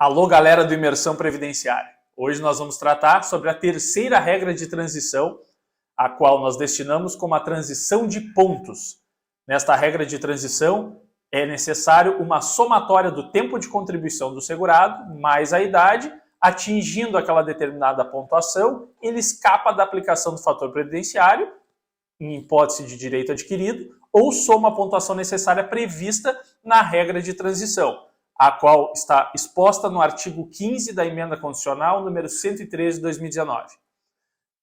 Alô, galera do Imersão Previdenciária. Hoje nós vamos tratar sobre a terceira regra de transição, a qual nós destinamos como a transição de pontos. Nesta regra de transição, é necessário uma somatória do tempo de contribuição do segurado mais a idade, atingindo aquela determinada pontuação, ele escapa da aplicação do fator previdenciário, em hipótese de direito adquirido, ou soma a pontuação necessária prevista na regra de transição, a qual está exposta no artigo 15 da Emenda Constitucional número 113 de 2019.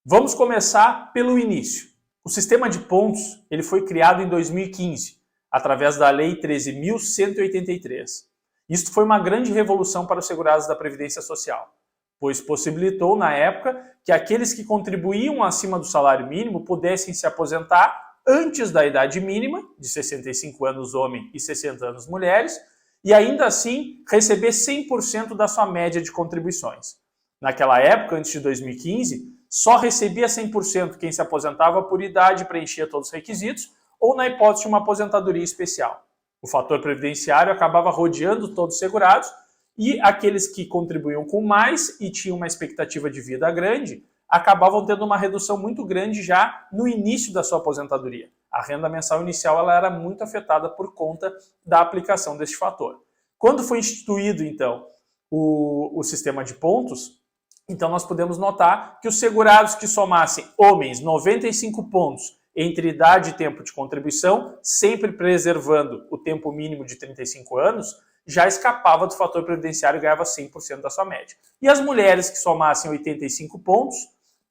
Vamos começar pelo início. O sistema de pontos ele foi criado em 2015, através da Lei 13.183. Isto foi uma grande revolução para os segurados da Previdência Social, pois possibilitou, na época, que aqueles que contribuíam acima do salário mínimo pudessem se aposentar antes da idade mínima, de 65 anos homem e 60 anos mulheres, e ainda assim receber 100% da sua média de contribuições. Naquela época, antes de 2015, só recebia 100% quem se aposentava por idade e preenchia todos os requisitos, ou na hipótese de uma aposentadoria especial. O fator previdenciário acabava rodeando todos os segurados e aqueles que contribuíam com mais e tinham uma expectativa de vida grande, acabavam tendo uma redução muito grande já no início da sua aposentadoria. A renda mensal inicial ela era muito afetada por conta da aplicação deste fator. Quando foi instituído, então, o sistema de pontos, então nós podemos notar que os segurados que somassem homens 95 pontos entre idade e tempo de contribuição, sempre preservando o tempo mínimo de 35 anos, já escapava do fator previdenciário e ganhava 100% da sua média. E as mulheres que somassem 85 pontos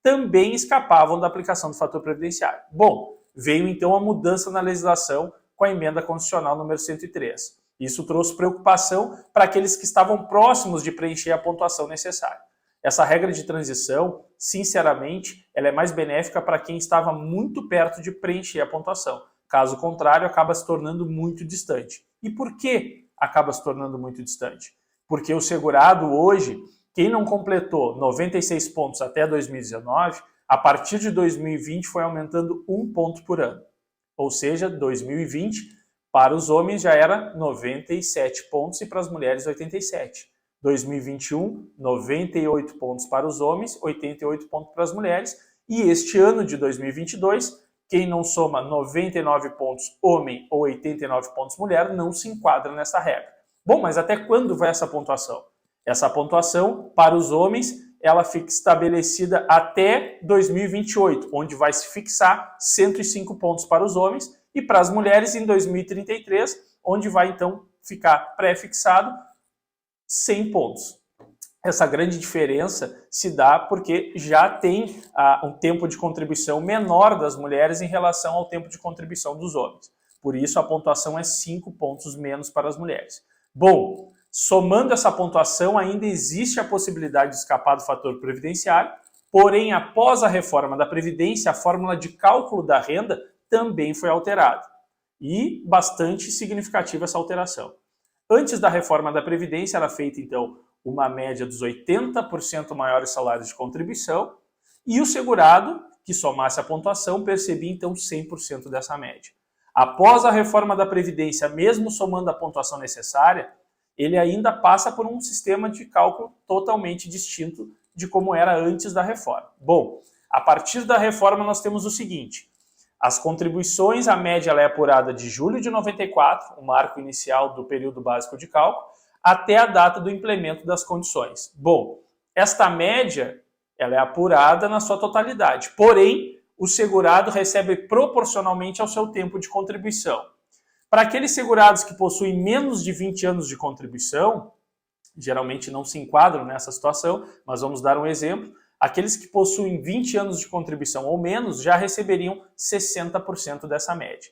também escapavam da aplicação do fator previdenciário. Bom, veio então a mudança na legislação com a Emenda Constitucional número 103. Isso trouxe preocupação para aqueles que estavam próximos de preencher a pontuação necessária. Essa regra de transição, sinceramente, ela é mais benéfica para quem estava muito perto de preencher a pontuação. Caso contrário, acaba se tornando muito distante. E por que acaba se tornando muito distante? Porque o segurado hoje, quem não completou 96 pontos até 2019, a partir de 2020 foi aumentando 1 ponto por ano. Ou seja, 2020, para os homens já era 97 pontos e para as mulheres 87. 2021, 98 pontos para os homens, 88 pontos para as mulheres. E este ano de 2022, quem não soma 99 pontos homem ou 89 pontos mulher não se enquadra nessa regra. Bom, mas até quando vai essa pontuação? Essa pontuação, para os homens, ela fica estabelecida até 2028, onde vai se fixar 105 pontos para os homens, e para as mulheres em 2033, onde vai então ficar pré-fixado 100 pontos. Essa grande diferença se dá porque já tem um tempo de contribuição menor das mulheres em relação ao tempo de contribuição dos homens. Por isso, a pontuação é 5 pontos menos para as mulheres. Bom, somando essa pontuação, ainda existe a possibilidade de escapar do fator previdenciário, porém, após a reforma da Previdência, a fórmula de cálculo da renda também foi alterada. E bastante significativa essa alteração. Antes da reforma da Previdência, era feita, então, uma média dos 80% maiores salários de contribuição e o segurado, que somasse a pontuação, percebia, então, 100% dessa média. Após a reforma da Previdência, mesmo somando a pontuação necessária, ele ainda passa por um sistema de cálculo totalmente distinto de como era antes da reforma. Bom, a partir da reforma nós temos o seguinte: as contribuições, a média ela é apurada de julho de 94, o marco inicial do período básico de cálculo, até a data do implemento das condições. Bom, esta média ela é apurada na sua totalidade, porém, o segurado recebe proporcionalmente ao seu tempo de contribuição. Para aqueles segurados que possuem menos de 20 anos de contribuição, geralmente não se enquadram nessa situação, mas vamos dar um exemplo. Aqueles que possuem 20 anos de contribuição ou menos já receberiam 60% dessa média.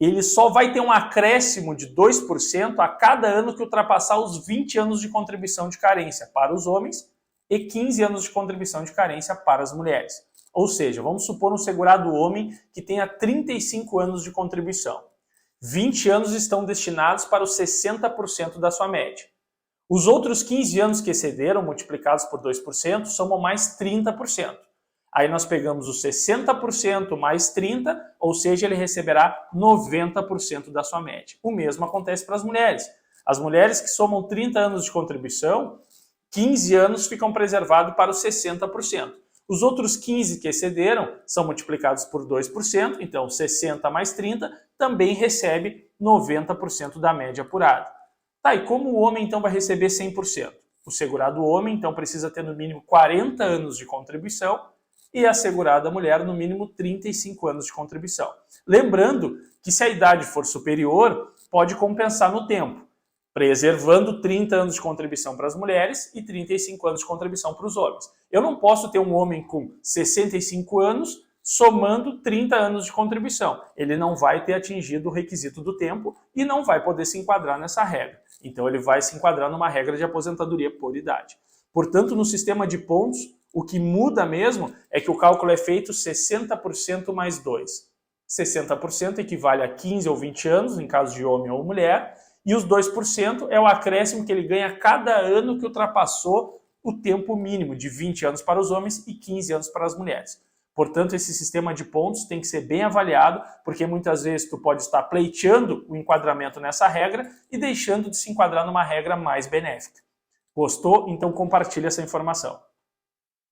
Ele só vai ter um acréscimo de 2% a cada ano que ultrapassar os 20 anos de contribuição de carência para os homens e 15 anos de contribuição de carência para as mulheres. Ou seja, vamos supor um segurado homem que tenha 35 anos de contribuição. 20 anos estão destinados para os 60% da sua média. Os outros 15 anos que excederam, multiplicados por 2%, somam mais 30%. Aí nós pegamos os 60% mais 30%, ou seja, ele receberá 90% da sua média. O mesmo acontece para as mulheres. As mulheres que somam 30 anos de contribuição, 15 anos ficam preservados para os 60%. Os outros 15 que excederam são multiplicados por 2%, então 60 mais 30 também recebe 90% da média apurada. Tá, e como o homem então vai receber 100%? O segurado homem então precisa ter no mínimo 40 anos de contribuição e a segurada mulher no mínimo 35 anos de contribuição. Lembrando que se a idade for superior, pode compensar no tempo, preservando 30 anos de contribuição para as mulheres e 35 anos de contribuição para os homens. Eu não posso ter um homem com 65 anos somando 30 anos de contribuição. Ele não vai ter atingido o requisito do tempo e não vai poder se enquadrar nessa regra. Então ele vai se enquadrar numa regra de aposentadoria por idade. Portanto, no sistema de pontos, o que muda mesmo é que o cálculo é feito 60% mais 2. 60% equivale a 15 ou 20 anos, em caso de homem ou mulher, e os 2% é o acréscimo que ele ganha cada ano que ultrapassou o tempo mínimo de 20 anos para os homens e 15 anos para as mulheres. Portanto, esse sistema de pontos tem que ser bem avaliado, porque muitas vezes tu pode estar pleiteando o enquadramento nessa regra e deixando de se enquadrar numa regra mais benéfica. Gostou? Então compartilhe essa informação.